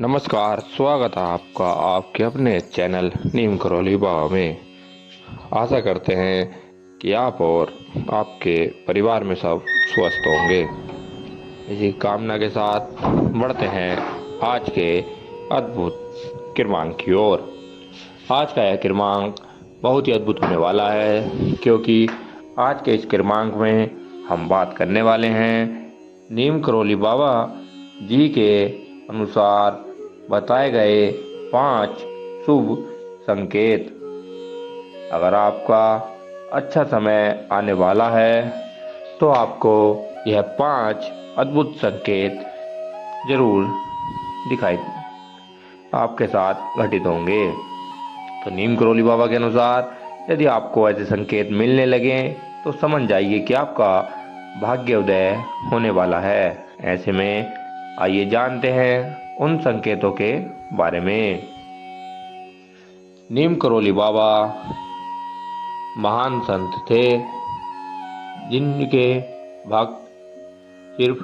नमस्कार, स्वागत है आपका आपके अपने चैनल नीम करौली बाबा में। आशा करते हैं कि आप और आपके परिवार में सब स्वस्थ होंगे। इसी कामना के साथ बढ़ते हैं आज के अद्भुत क्रमांक की ओर। आज का यह क्रमांक बहुत ही अद्भुत होने वाला है, क्योंकि आज के इस क्रमांक में हम बात करने वाले हैं नीम करौली बाबा जी के अनुसार बताए गए 5 शुभ संकेत। अगर आपका अच्छा समय आने वाला है तो आपको यह 5 अद्भुत संकेत जरूर दिखाई आपके साथ घटित होंगे। तो नीम करौली बाबा के अनुसार यदि आपको ऐसे संकेत मिलने लगे तो समझ जाइए कि आपका भाग्योदय होने वाला है। ऐसे में आइए जानते हैं उन संकेतों के बारे में। नीम करौली बाबा महान संत थे, जिनके भक्त सिर्फ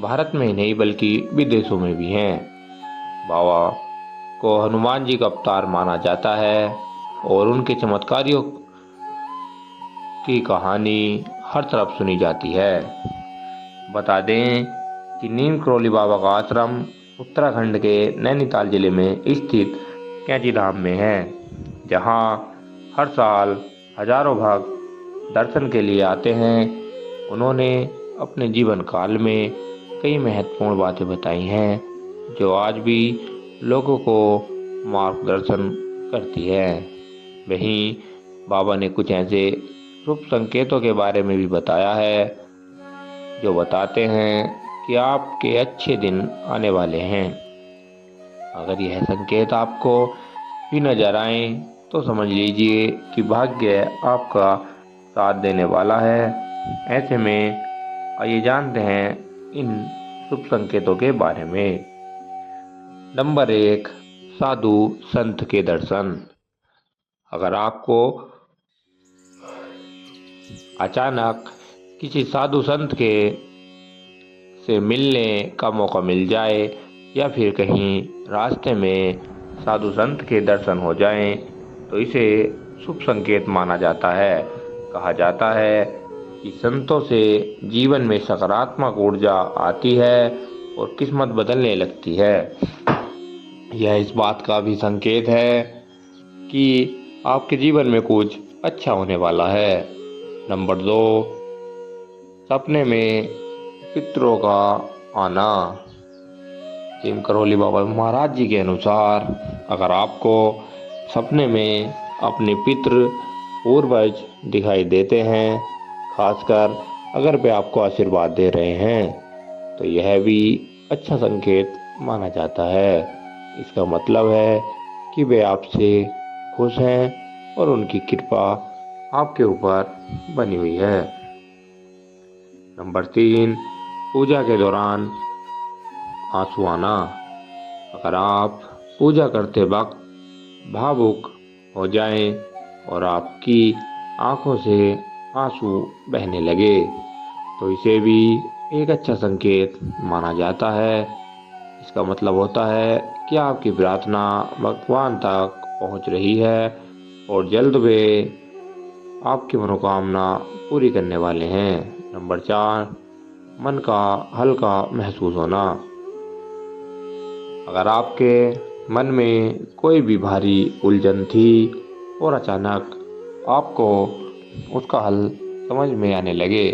भारत में ही नहीं बल्कि विदेशों में भी हैं। बाबा को हनुमान जी का अवतार माना जाता है और उनके चमत्कारियों की कहानी हर तरफ सुनी जाती है। बता दें कि नीम करौली बाबा का आश्रम उत्तराखंड के नैनीताल जिले में स्थित कैंची धाम में है, जहां हर साल हजारों भक्त दर्शन के लिए आते हैं। उन्होंने अपने जीवन काल में कई महत्वपूर्ण बातें बताई हैं, जो आज भी लोगों को मार्गदर्शन करती है। वहीं बाबा ने कुछ ऐसे शुभ संकेतों के बारे में भी बताया है, जो बताते हैं कि आपके अच्छे दिन आने वाले हैं। अगर यह संकेत आपको भी नजर आए तो समझ लीजिए कि भाग्य आपका साथ देने वाला है। ऐसे में आइए जानते हैं इन शुभ संकेतों के बारे में। नंबर 1, साधु संत के दर्शन। अगर आपको अचानक किसी साधु संत के से मिलने का मौका मिल जाए या फिर कहीं रास्ते में साधु संत के दर्शन हो जाएं, तो इसे शुभ संकेत माना जाता है। कहा जाता है कि संतों से जीवन में सकारात्मक ऊर्जा आती है और किस्मत बदलने लगती है। यह इस बात का भी संकेत है कि आपके जीवन में कुछ अच्छा होने वाला है। नंबर 2, सपने में पितरों का आना। नीम करौली बाबा महाराज जी के अनुसार अगर आपको सपने में अपने पितृ पूर्वज दिखाई देते हैं, खासकर अगर वे आपको आशीर्वाद दे रहे हैं, तो यह भी अच्छा संकेत माना जाता है। इसका मतलब है कि वे आपसे खुश हैं और उनकी कृपा आपके ऊपर बनी हुई है। नंबर 3, पूजा के दौरान आंसू आना। अगर आप पूजा करते वक्त भावुक हो जाएं और आपकी आंखों से आंसू बहने लगे, तो इसे भी एक अच्छा संकेत माना जाता है। इसका मतलब होता है कि आपकी प्रार्थना भगवान तक पहुंच रही है और जल्द वे आपकी मनोकामना पूरी करने वाले हैं। नंबर 4, मन का हल्का महसूस होना। अगर आपके मन में कोई भी भारी उलझन थी और अचानक आपको उसका हल समझ में आने लगे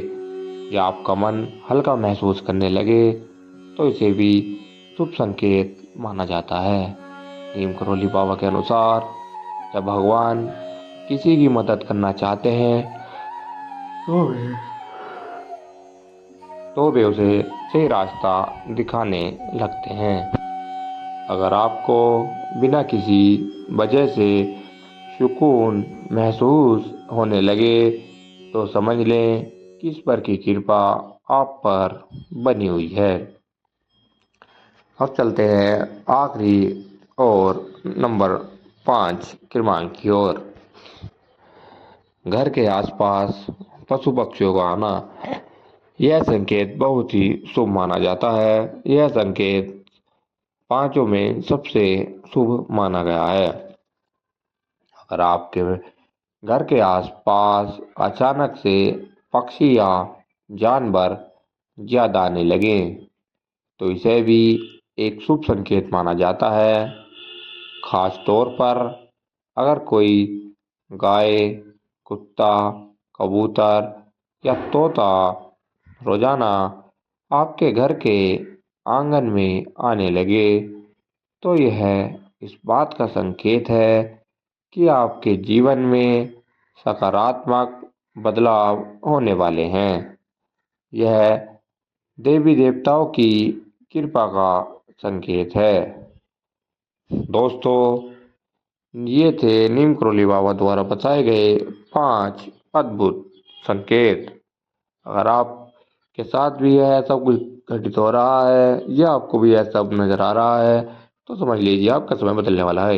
या आपका मन हल्का महसूस करने लगे, तो इसे भी शुभ संकेत माना जाता है। नीम करौली बाबा के अनुसार जब भगवान किसी की मदद करना चाहते हैं तो वे उसे सही रास्ता दिखाने लगते हैं। अगर आपको बिना किसी वजह से सुकून महसूस होने लगे, तो समझ लें कि ईश्वर की कृपा आप पर बनी हुई है। अब चलते हैं आखिरी और नंबर 5 क्रमांक की ओर। घर के आसपास पशु पक्षियों का आना। यह संकेत बहुत ही शुभ माना जाता है। यह संकेत पांचों में सबसे शुभ माना गया है। अगर आपके घर के आसपास अचानक से पक्षी या जानवर ज्यादा आने लगे तो इसे भी एक शुभ संकेत माना जाता है। खास तौर पर अगर कोई गाय, कुत्ता, कबूतर या तोता रोजाना आपके घर के आंगन में आने लगे तो यह इस बात का संकेत है कि आपके जीवन में सकारात्मक बदलाव होने वाले हैं। यह देवी देवताओं की कृपा का संकेत है। दोस्तों, ये थे नीम करोली बाबा द्वारा बताए गए 5 अद्भुत संकेत। अगर आपके साथ भी है ऐसा कुछ घटित हो रहा है या आपको भी ऐसा नजर आ रहा है तो समझ लीजिए आपका समय बदलने वाला है।